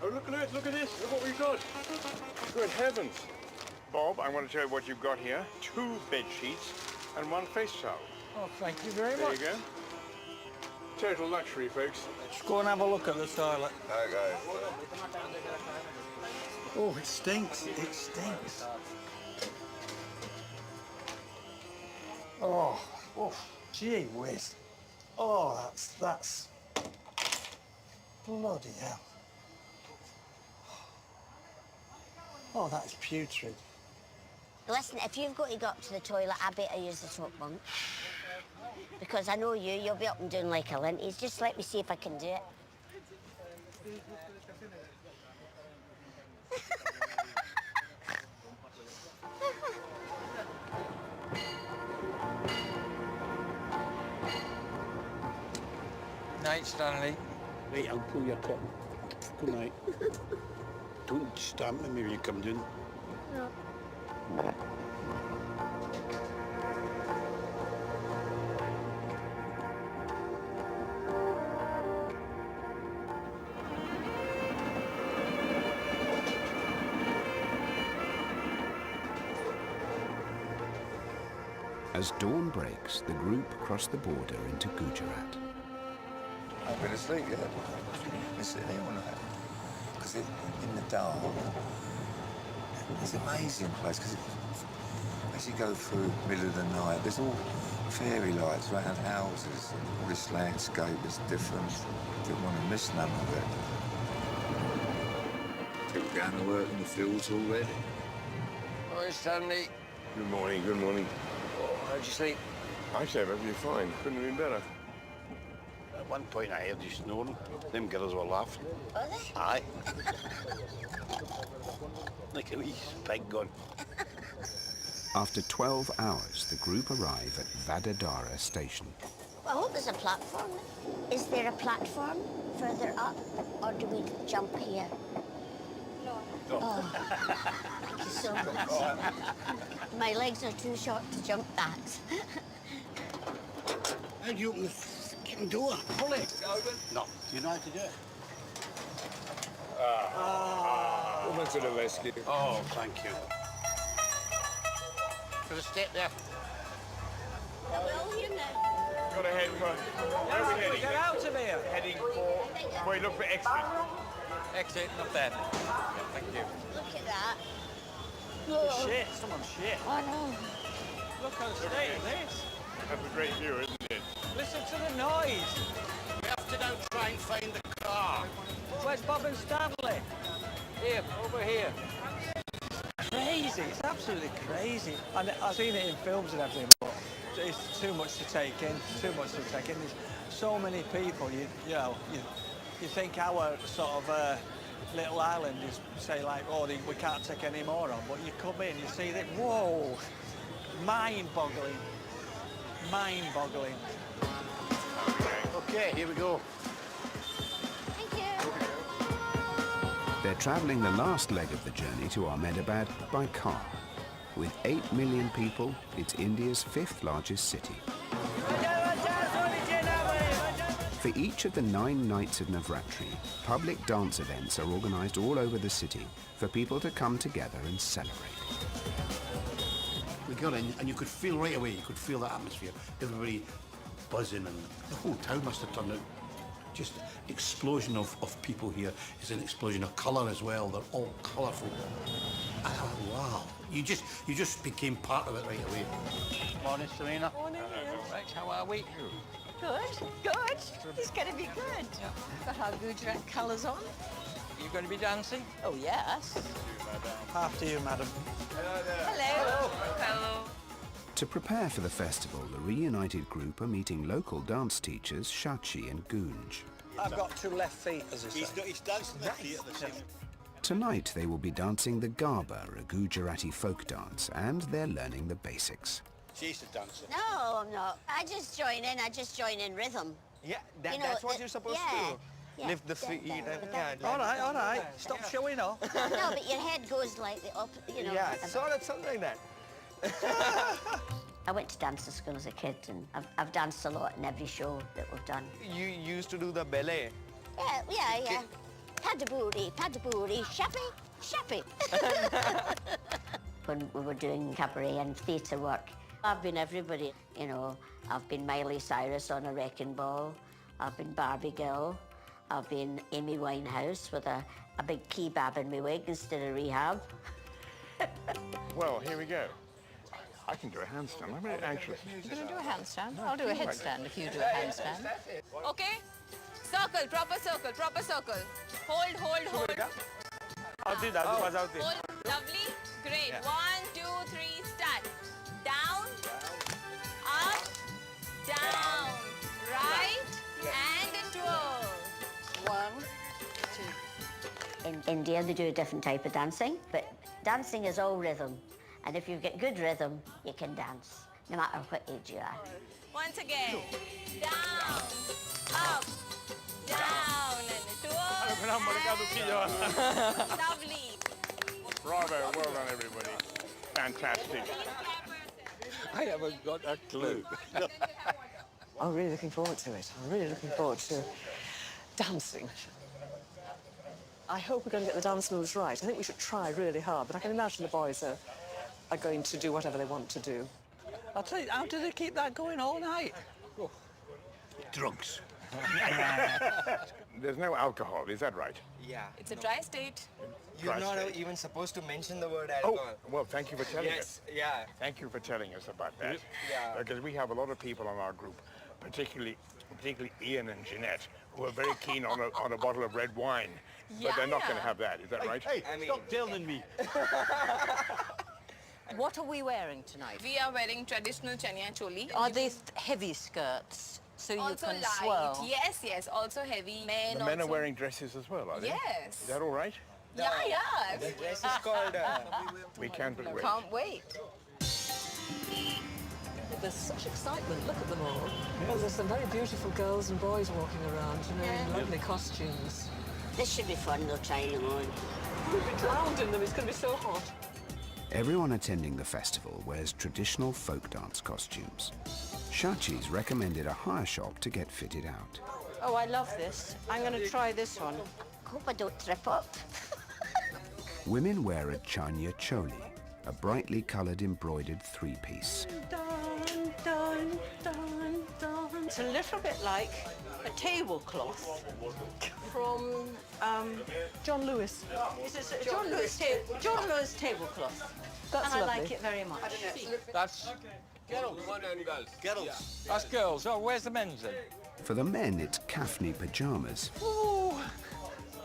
Oh, look at this, look at this. Look what we've got. Good heavens. Bob, I want to show you what you've got here. 2 bed sheets and 1 face towel. Oh, thank you very There much. you go. Total luxury, folks. Let's go and have a look at the toilet. Okay. Oh, it stinks. It stinks. Oh, gee whiz. Oh, that's bloody hell. Oh, that's putrid. Listen, if you've got to go up to the toilet, I better use the top bunk. Because I know you'll be up and down like a linty. Just let me see if I can do it. Night, Stanley. Right, I'll pull your curtain. Good night. Don't stamp me when you come down. No. As dawn breaks, the group cross the border into Gujarat. I've been asleep yet. Been sitting here all night. Because in the dark, it's an amazing place. Because as you go through the middle of the night, there's all fairy lights around houses. And all this landscape is different. Didn't want to miss none of it. People going to work in the fields already. Hi, Stanley. Good morning, good morning. How'd you sleep? I said you're fine. Couldn't have been better. At one point I heard you snoring. Them girls were laughing. Are they? Aye. Like a wee pig gone. After 12 hours, the group arrive at Vadodara station. I hope there's a platform. Is there a platform further up, or do we jump here? No. Oh, thank you so much. My legs are too short to jump that. How'd you open the fucking door? Pull it. Open. No. Do you know how to do it? Woman to the rescue. Oh, thank you. There's a step there. Are we all here now? Got to head for... Where are we heading? Get out of here. Heading for... Wait, look for exit. Exit, not there. Thank you. Look at that. Shit, someone's shit. Oh no. Look how straight it is. That's a great view, isn't it? Listen to the noise. We have to now try and find the car. Where's Bob and Stanley? Here, over here. Crazy. It's absolutely crazy. And I've seen it in films and everything, but it's too much to take in. Too much to take in. There's so many people. You think our sort of little island is, say, like, oh, we can't take any more on, but you come in, you see that, whoa, mind-boggling. Mind-boggling. Okay, here we go. Thank you. They're travelling the last leg of the journey to Ahmedabad by car. With 8 million people, it's India's 5th largest city. For each of the 9 nights of Navratri, public dance events are organised all over the city for people to come together and celebrate. We got in and you could feel right away, you could feel the atmosphere. Everybody buzzing and the whole town must have turned out. Just explosion of people here. It's an explosion of colour as well. They're all colourful. And I thought, wow. You just became part of it right away. Morning, Selena. Morning. Right, how are we? Good. It's going to be good. Got our Gujarat colours on. You going to be dancing? Oh, yes. After you, madam. Hello. Hello. To prepare for the festival, the reunited group are meeting local dance teachers Shachi and Gunj. I've got 2 left feet, as I say. He's dancing left feet at the same. Tonight they will be dancing the Garba, a Gujarati folk dance, and they're learning the basics. She's a dancer. No, I'm not. I just join in rhythm. Yeah, that's what you're supposed to do. Yeah. Lift the feet. All right. Stop showing off. No, but your head goes like the up, Yeah, something like that. I went to dancing school as a kid, and I've danced a lot in every show that we've done. You used to do the ballet. Yeah. Padaburi, shappy. When we were doing cabaret and theatre work, I've been everybody, you know. I've been Miley Cyrus on a wrecking ball. I've been Barbie Girl. I've been Amy Winehouse with a big kebab in my wig instead of rehab. Well, here we go. I can do a handstand. I'm very anxious. You're going to do a handstand? I'll do a headstand if you do a handstand. Okay. Circle, proper circle, proper circle. Hold, hold, hold. Hold. Lovely. Great. Yeah. 1, 2, 3, start. Down, up, down, right, and a twirl. 1, 2. In India, they do a different type of dancing, but dancing is all rhythm. And if you get good rhythm, you can dance, no matter what age you are. Once again. Down, up, down, and a twirl. Lovely. Bravo, well done, everybody. Fantastic. I haven't got a clue. I'm really looking forward to it. I'm really looking forward to dancing. I hope we're going to get the dance moves right. I think we should try really hard, but I can imagine the boys are going to do whatever they want to do. I'll tell you, how do they keep that going all night? Drunks. There's no alcohol, is that right? Yeah. It's a dry state. You're Dry not state. even supposed to mention the word alcohol. Oh, well, thank you for telling us. Yes, yeah. Thank you for telling us about that. Yeah. Because we have a lot of people on our group, particularly Ian and Jeanette, who are very keen on a bottle of red wine. But they're not going to have that, is that right? Hey, stop telling me. What are we wearing tonight? We are wearing traditional chaniya choli. Are they heavy skirts so you Also can light. swirl? Yes, yes. Also heavy. The men are wearing dresses as well, are they? Yes. Is that all right? Yeah, yeah. The dress is called... We can't but wait. Can't wait. There's such excitement. Look at them all. Well, there's some very beautiful girls and boys walking around, you know, in lovely costumes. This should be fun, though, trying them on. We'll be drowned in them. It's going to be so hot. Everyone attending the festival wears traditional folk dance costumes. Shachi's recommended a hire shop to get fitted out. Oh, I love this. I'm going to try this one. Hope I don't trip up. Women wear a chania choli, a brightly coloured embroidered three-piece. Dun, dun, dun, dun. It's a little bit like a tablecloth from John Lewis. John Lewis tablecloth. That's and I lovely. like it very much. That's girls. Girls. That's girls. Oh, where's the men's then? For the men, it's kafni pyjamas,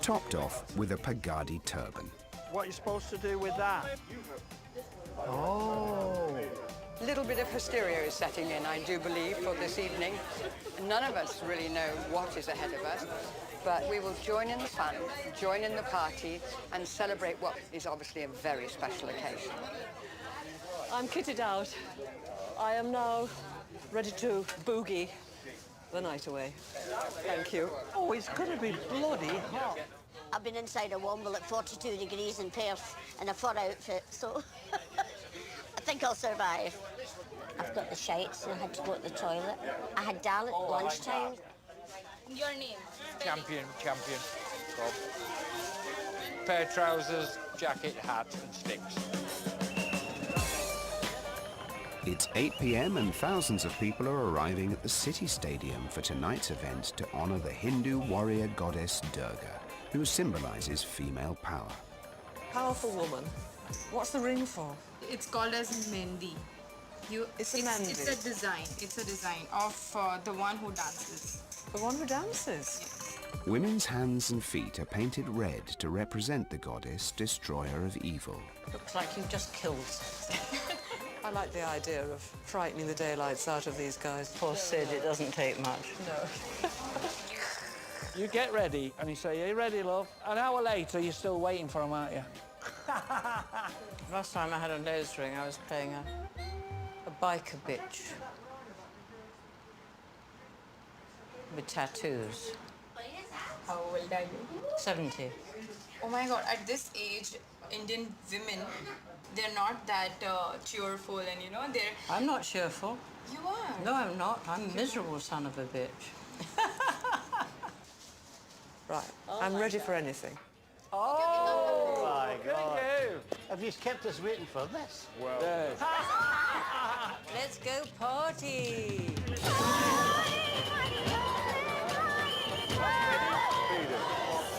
topped off with a pagadi turban. What are you supposed to do with that? Oh. A little bit of hysteria is setting in, I do believe, for this evening. None of us really know what is ahead of us, but we will join in the fun, join in the party, and celebrate what is obviously a very special occasion. I'm kitted out. I am now ready to boogie the night away. Thank you. Oh, it's going to be bloody hot. I've been inside a Womble at 42 degrees in Perth in a fur outfit, so I think I'll survive. I've got the shites and I had to go to the toilet. I had Dal at lunchtime. Your name? Champion. Bob. Pair of trousers, jacket, hat, and sticks. It's 8 p.m. and thousands of people are arriving at the city stadium for tonight's event to honour the Hindu warrior goddess Durga, who symbolises female power. Powerful woman. What's the ring for? It's called as Mendi. It's a Mendi. It's a design. It's a design of the one who dances. The one who dances? Women's hands and feet are painted red to represent the goddess, destroyer of evil. Looks like you've just killed something. I like the idea of frightening the daylights out of these guys. Poor Sid, it doesn't take much. No. You get ready, and you say, "Are you ready, love?" An hour later, you're still waiting for him, aren't you? Last time I had a nose ring, I was playing a biker bitch. With tattoos. How old are you? 70. Oh my God, at this age, Indian women, they're not that cheerful and, you know, they're... I'm not cheerful. You are. No, I'm not. I'm a miserable son of a bitch. Right, I'm ready for anything. Oh, my God. Have you kept us waiting for this? Well... Let's go party!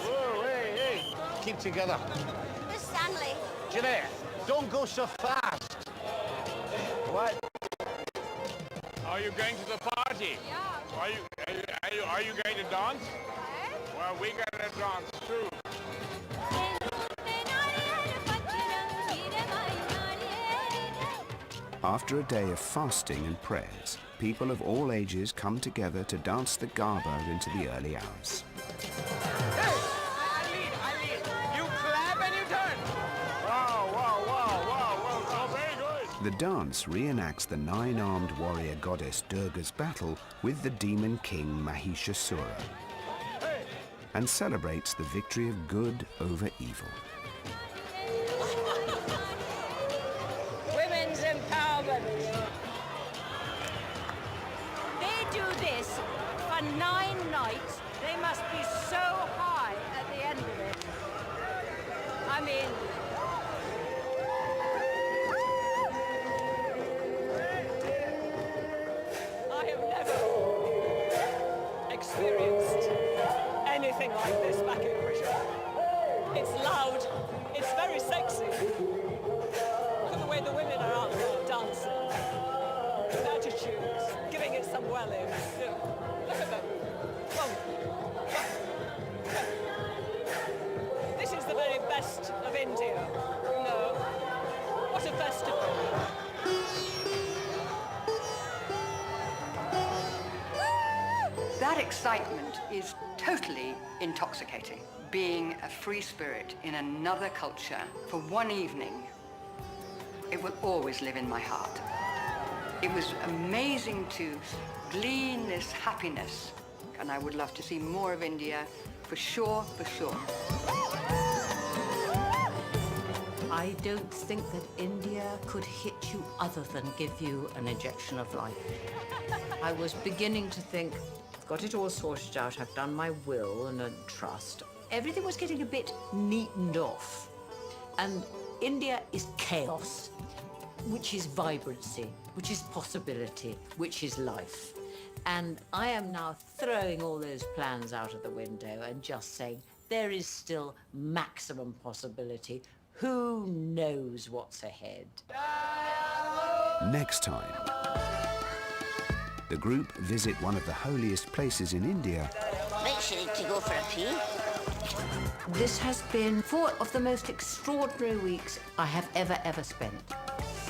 Whoa, hey! Keep together. Miss Stanley. Jeanette, don't go so fast. What? Are you going to the party? Yeah. Are you going to dance? Well, we're going to dance too. After a day of fasting and prayers, people of all ages come together to dance the Garba into the early hours. I lead. You clap and you turn. Wow, very good. The dance reenacts the nine-armed warrior goddess Durga's battle with the demon king Mahishasura and celebrates the victory of good over evil. Women's empowerment. They do this for 9 nights. They must be so high at the end of it. I mean... I have never experienced anything like this back in Britain. It's loud, it's very sexy. Look at the way the women are out there dancing, with attitudes, giving it some welling. Look at them. Whoa. This is the very best of India. No. What a festival. That excitement is totally intoxicating. Being a free spirit in another culture for one evening, it will always live in my heart. It was amazing to glean this happiness, and I would love to see more of India, for sure, for sure. I don't think that India could hit you other than give you an injection of life. I was beginning to think, I've got it all sorted out, I've done my will and a trust. Everything was getting a bit neatened off. And India is chaos, which is vibrancy, which is possibility, which is life. And I am now throwing all those plans out of the window and just saying, there is still maximum possibility. Who knows what's ahead? Next time, the group visit one of the holiest places in India. Makes you need to go for a pee. This has been 4 of the most extraordinary weeks I have ever spent.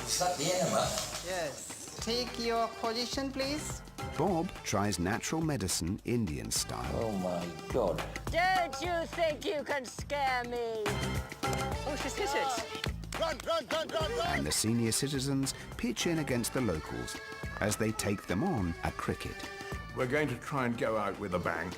Is that the enema? Yes. Take your position, please. Bob tries natural medicine Indian style. Oh my God. Don't you think you can scare me? Oh, she's hit it. Run! And the senior citizens pitch in against the locals as they take them on at cricket. We're going to try and go out with a bang.